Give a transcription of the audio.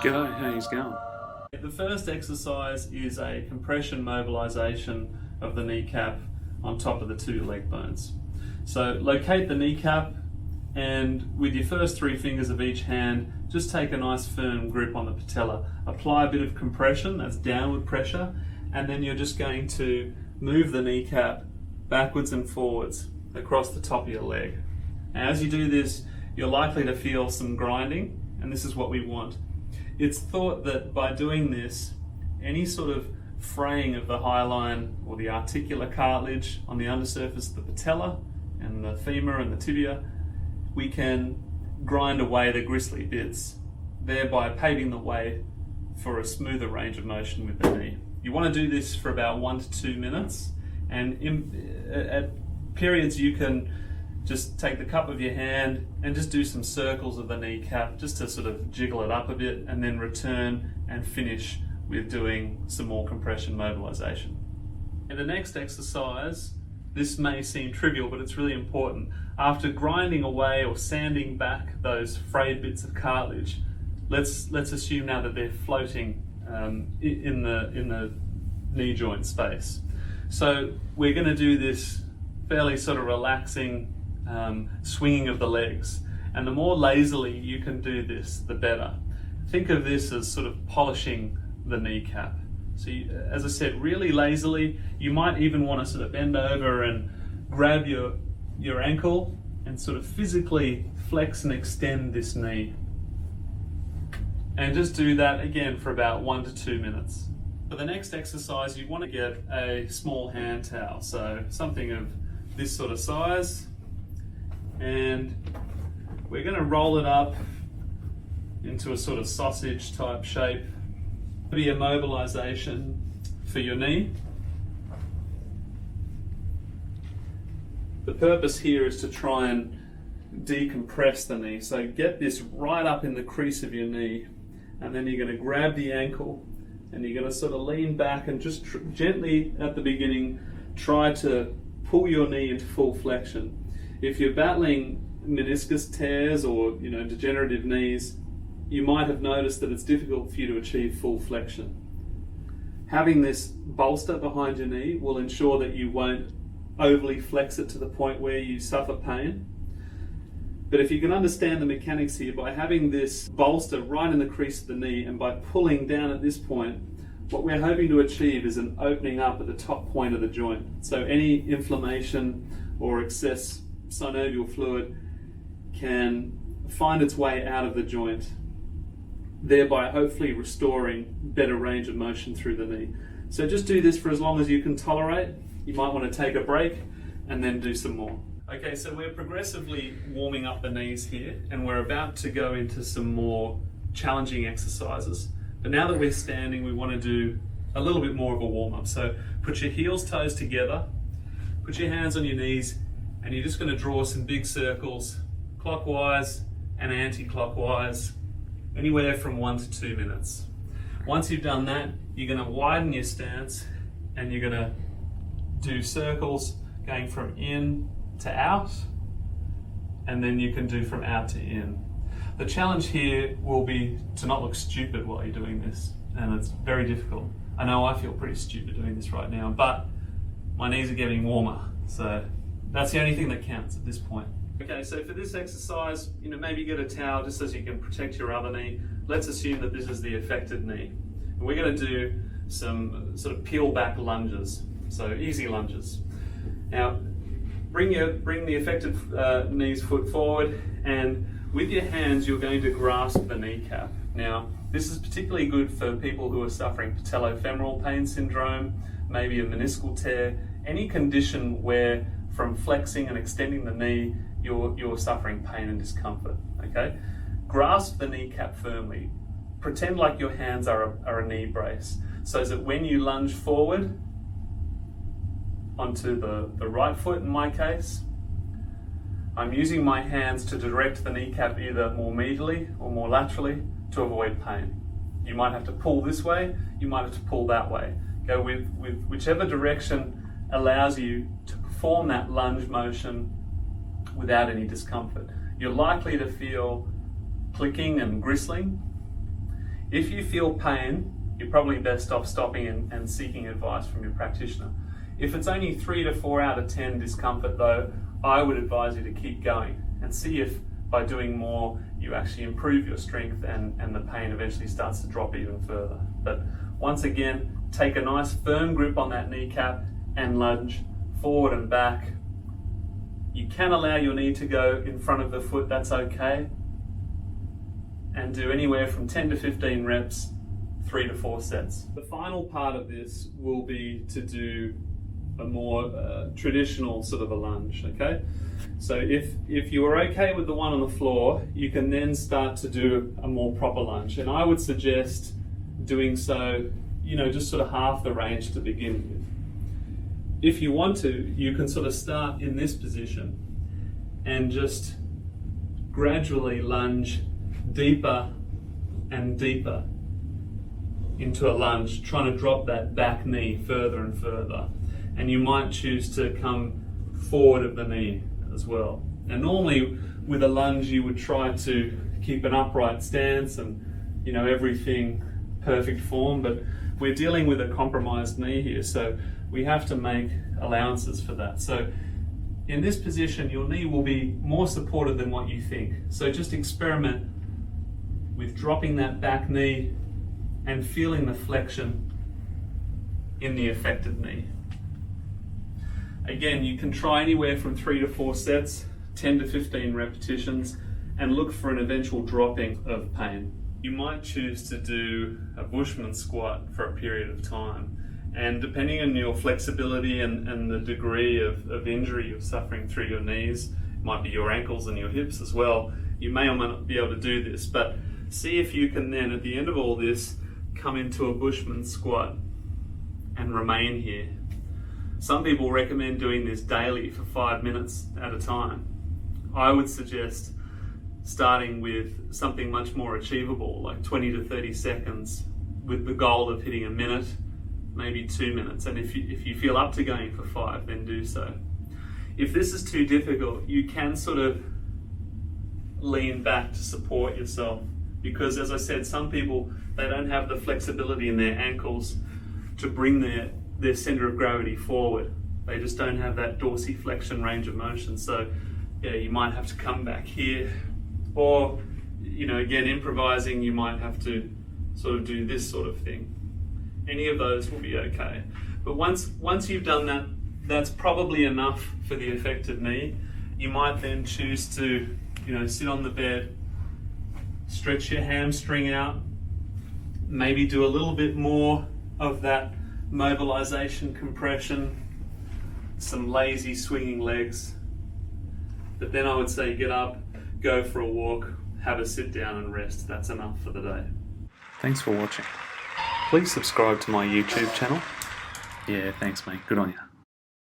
G'day, how you going? The first exercise is a compression mobilisation of the kneecap on top of the two leg bones. So locate the kneecap and with your first three fingers of each hand, just take a nice firm grip on the patella. Apply a bit of compression, that's downward pressure, and then you're just going to move the kneecap backwards and forwards across the top of your leg. Now, as you do this, you're likely to feel some grinding, and this is what we want. It's thought that by doing this, any sort of fraying of the hyaline or the articular cartilage on the undersurface of the patella and the femur and the tibia, we can grind away the gristly bits, thereby paving the way for a smoother range of motion with the knee. You want to do this for about 1 to 2 minutes, and at periods you can just take the cup of your hand and just do some circles of the kneecap just to sort of jiggle it up a bit, and then return and finish with doing some more compression mobilisation. In the next exercise, this may seem trivial, but it's really important. After grinding away or sanding back those frayed bits of cartilage, let's assume now that they're floating in the knee joint space. So we're going to do this fairly sort of relaxing swinging of the legs, and the more lazily you can do this, the better. Think of this as sort of polishing the kneecap. So as I said, really lazily. You might even want to sort of bend over and grab your ankle and sort of physically flex and extend this knee, and just do that again for about 1 to 2 minutes. For the next exercise, you want to get a small hand towel, so something of this sort of size, and we're going to roll it up into a sort of sausage type shape. Be a mobilisation for your knee. The purpose here is to try and decompress the knee, so get this right up in the crease of your knee, and then you're going to grab the ankle and you're going to sort of lean back and just gently at the beginning try to pull your knee into full flexion. If you're battling meniscus tears or degenerative knees, you might have noticed that it's difficult for you to achieve full flexion. Having this bolster behind your knee will ensure that you won't overly flex it to the point where you suffer pain. But if you can understand the mechanics here, by having this bolster right in the crease of the knee and by pulling down at this point, what we're hoping to achieve is an opening up at the top point of the joint. So any inflammation or excess synovial fluid can find its way out of the joint, thereby hopefully restoring better range of motion through the knee. So just do this for as long as you can tolerate. You might want to take a break and then do some more. Okay, so we're progressively warming up the knees here, and we're about to go into some more challenging exercises. But now that we're standing, we want to do a little bit more of a warm-up. So put your heels, toes together, put your hands on your knees, and you're just going to draw some big circles, clockwise and anti-clockwise, anywhere from 1 to 2 minutes. Once you've done that, you're going to widen your stance and you're going to do circles going from in to out, and then you can do from out to in. The challenge here will be to not look stupid while you're doing this, and it's very difficult. I know I feel pretty stupid doing this right now, but my knees are getting warmer, so that's the only thing that counts at this point. Okay, so for this exercise, maybe get a towel just so you can protect your other knee. Let's assume that this is the affected knee. And we're going to do some sort of peelback lunges, so easy lunges. Now, bring the affected knee's foot forward, and with your hands you're going to grasp the kneecap. Now, this is particularly good for people who are suffering patello-femoral pain syndrome, maybe a meniscal tear, any condition where from flexing and extending the knee you're suffering pain and discomfort. Okay, grasp the kneecap firmly. Pretend like your hands are a knee brace, so that when you lunge forward onto the right foot, in my case, I'm using my hands to direct the kneecap either more medially or more laterally to avoid pain. You might have to pull this way, you might have to pull that way. Go with whichever direction allows you to perform that lunge motion without any discomfort. You're likely to feel clicking and gristling. If you feel pain, you're probably best off stopping and seeking advice from your practitioner. If it's only 3 to 4 out of 10 discomfort though, I would advise you to keep going and see if by doing more you actually improve your strength and the pain eventually starts to drop even further. But once again, take a nice firm grip on that kneecap and lunge forward and back. You can allow your knee to go in front of the foot, that's okay. And do anywhere from 10 to 15 reps, 3 to 4 sets. The final part of this will be to do a more traditional sort of a lunge, okay? So if you are okay with the one on the floor, you can then start to do a more proper lunge. And I would suggest doing so, just sort of half the range to begin with. If you want to, you can sort of start in this position and just gradually lunge deeper and deeper into a lunge, trying to drop that back knee further and further. And you might choose to come forward of the knee as well. And normally with a lunge you would try to keep an upright stance and everything perfect form, but we're dealing with a compromised knee here, so we have to make allowances for that. So in this position your knee will be more supported than what you think. So just experiment with dropping that back knee and feeling the flexion in the affected knee. Again, you can try anywhere from 3 to 4 sets, 10 to 15 repetitions, and look for an eventual dropping of pain. You might choose to do a Bushman squat for a period of time. And depending on your flexibility and the degree of injury you're suffering through your knees, it might be your ankles and your hips as well, you may or may not be able to do this, but see if you can then, at the end of all this, come into a Bushman squat and remain here. Some people recommend doing this daily for 5 minutes at a time. I would suggest starting with something much more achievable, like 20 to 30 seconds, with the goal of hitting a minute, maybe 2 minutes. And if you feel up to going for 5, then do so. If this is too difficult, you can sort of lean back to support yourself, because as I said, some people, they don't have the flexibility in their ankles to bring their center of gravity forward. They just don't have that dorsiflexion range of motion. So yeah, you might have to come back here, or again, improvising, you might have to sort of do this sort of thing. Any of those will be okay. But once you've done that, that's probably enough for the affected knee. You might then choose to sit on the bed, stretch your hamstring out, maybe do a little bit more of that mobilisation compression, some lazy swinging legs. But then I would say get up, go for a walk, have a sit down and rest. That's enough for the day. Thanks for watching. Please subscribe to my YouTube channel. Yeah, thanks mate, good on you.